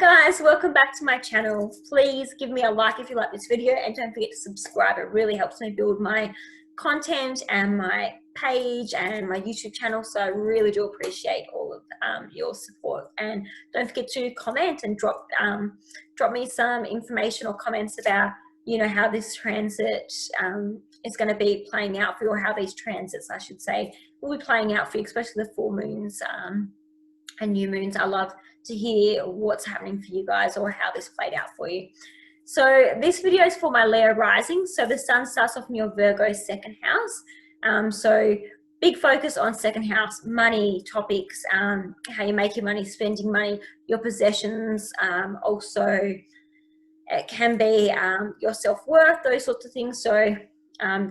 guys, welcome back to my channel. Please give me a like if you like this video and don't forget to subscribe. It really helps me build my content and my page and my YouTube channel, so I really do appreciate all of your support. And don't forget to comment and drop me some information or comments about how this transit is going to be playing out for you, or how these transits, I should say, will be playing out for you, especially the full moons and new moons. I love to hear what's happening for you guys or how this played out for you. So this video is for my Leo rising. So the sun starts off in your Virgo second house. So big focus on second house, money topics, how you make your money, spending money, your possessions. Also, it can be your self-worth, those sorts of things. So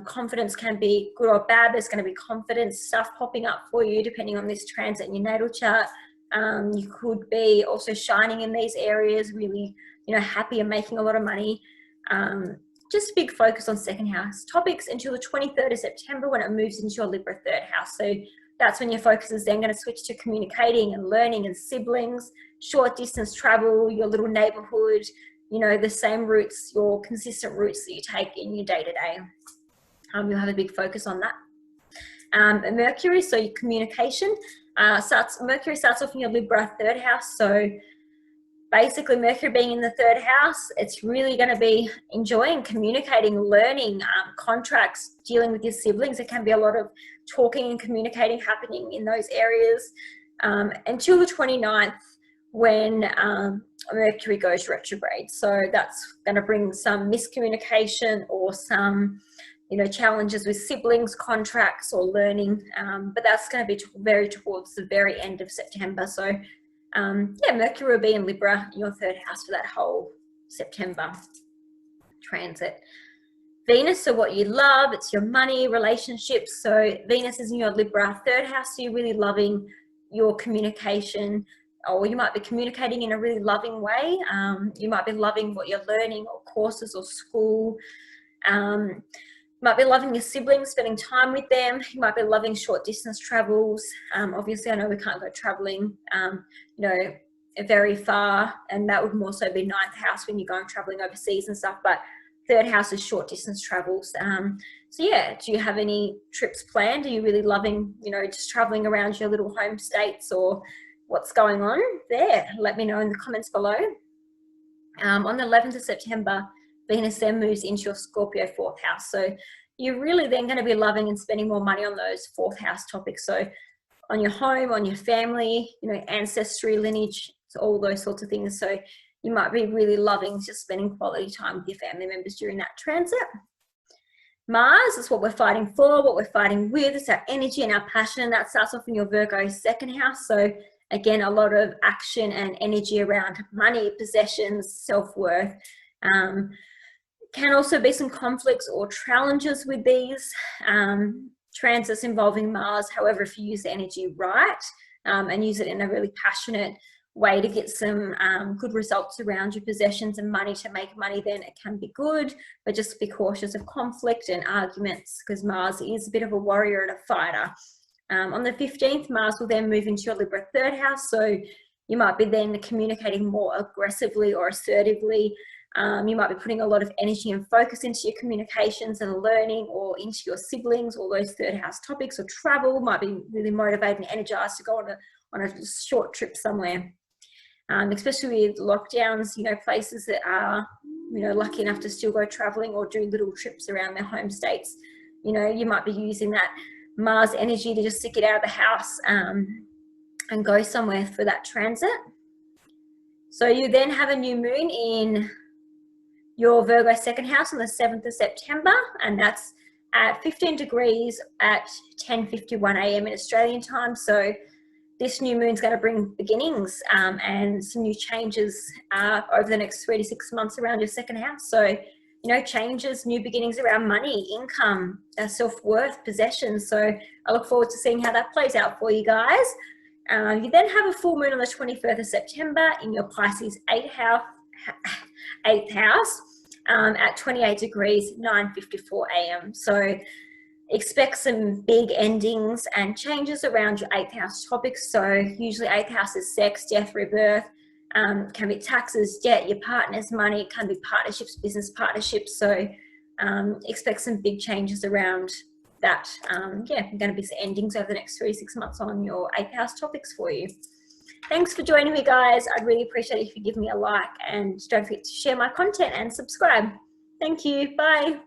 confidence can be good or bad. There's going to be confidence stuff popping up for you depending on this transit in your natal chart. You could be also shining in these areas, really, happy and making a lot of money. Just big focus on second house topics until the 23rd of September when it moves into your Libra third house. So that's when your focus is then going to switch to communicating and learning and siblings, short distance travel, your little neighborhood, the same routes, your consistent routes that you take in your day-to-day. You'll have a big focus on that. And Mercury, so your communication, Mercury starts off in your Libra third house. So basically Mercury being in the third house, it's really going to be enjoying communicating, learning, contracts, dealing with your siblings. There can be a lot of talking and communicating happening in those areas until the 29th when Mercury goes retrograde. So that's going to bring some miscommunication or some challenges with siblings, contracts, or learning, but that's going to be very towards the very end of September. So yeah, Mercury will be in Libra in your third house for that whole September transit. Venus, so what you love, it's your money, relationships. So Venus is in your Libra third house, so you're really loving your communication, or you might be communicating in a really loving way. You might be loving what you're learning, or courses, or school. You might be loving your siblings, spending time with them. You might be loving short distance travels. Obviously, I know we can't go traveling, very far, and that would more so be ninth house when you're going traveling overseas and stuff, but third house is short distance travels. So yeah, do you have any trips planned? Are you really loving, just traveling around your little home states, or what's going on there? Let me know in the comments below. On the 11th of September, Venus then moves into your Scorpio fourth house. So you're really then going to be loving and spending more money on those fourth house topics. So on your home, on your family, ancestry, lineage, so all those sorts of things. So you might be really loving just spending quality time with your family members during that transit. Mars is what we're fighting for, what we're fighting with. It's our energy and our passion. And that starts off in your Virgo second house. So again, a lot of action and energy around money, possessions, self-worth. Can also be some conflicts or challenges with these transits involving Mars. However, if you use the energy right and use it in a really passionate way to get some good results around your possessions and money, to make money, then it can be good, but just be cautious of conflict and arguments, because Mars is a bit of a warrior and a fighter. On the 15th, Mars will then move into your Libra third house. So you might be then communicating more aggressively or assertively. You might be putting a lot of energy and focus into your communications and learning, or into your siblings, all those third house topics, or travel. Might be really motivated and energized to go on a short trip somewhere. Especially with lockdowns, places that are, lucky enough to still go traveling or do little trips around their home states. You might be using that Mars energy to just get out of the house and go somewhere for that transit. So you then have a new moon in your Virgo second house on the 7th of September, and that's at 15 degrees at 10:51 a.m. in Australian time. So this new moon's going to bring beginnings and some new changes over the next 3 to 6 months around your second house. So, changes, new beginnings around money, income, self-worth, possessions. So I look forward to seeing how that plays out for you guys. You then have a full moon on the 21st of September in your Pisces 8th house at 28 degrees, 9:54 a.m. So expect some big endings and changes around your 8th house topics. So usually 8th house is sex, death, rebirth, can be taxes, debt, your partner's money, it can be partnerships, business partnerships. So expect some big changes around that. Yeah, going to be some endings over the next 3 to 6 months on your 8th house topics for you. Thanks for joining me, guys. I'd really appreciate it if you give me a like, and don't forget to share my content and subscribe. Thank you. Bye.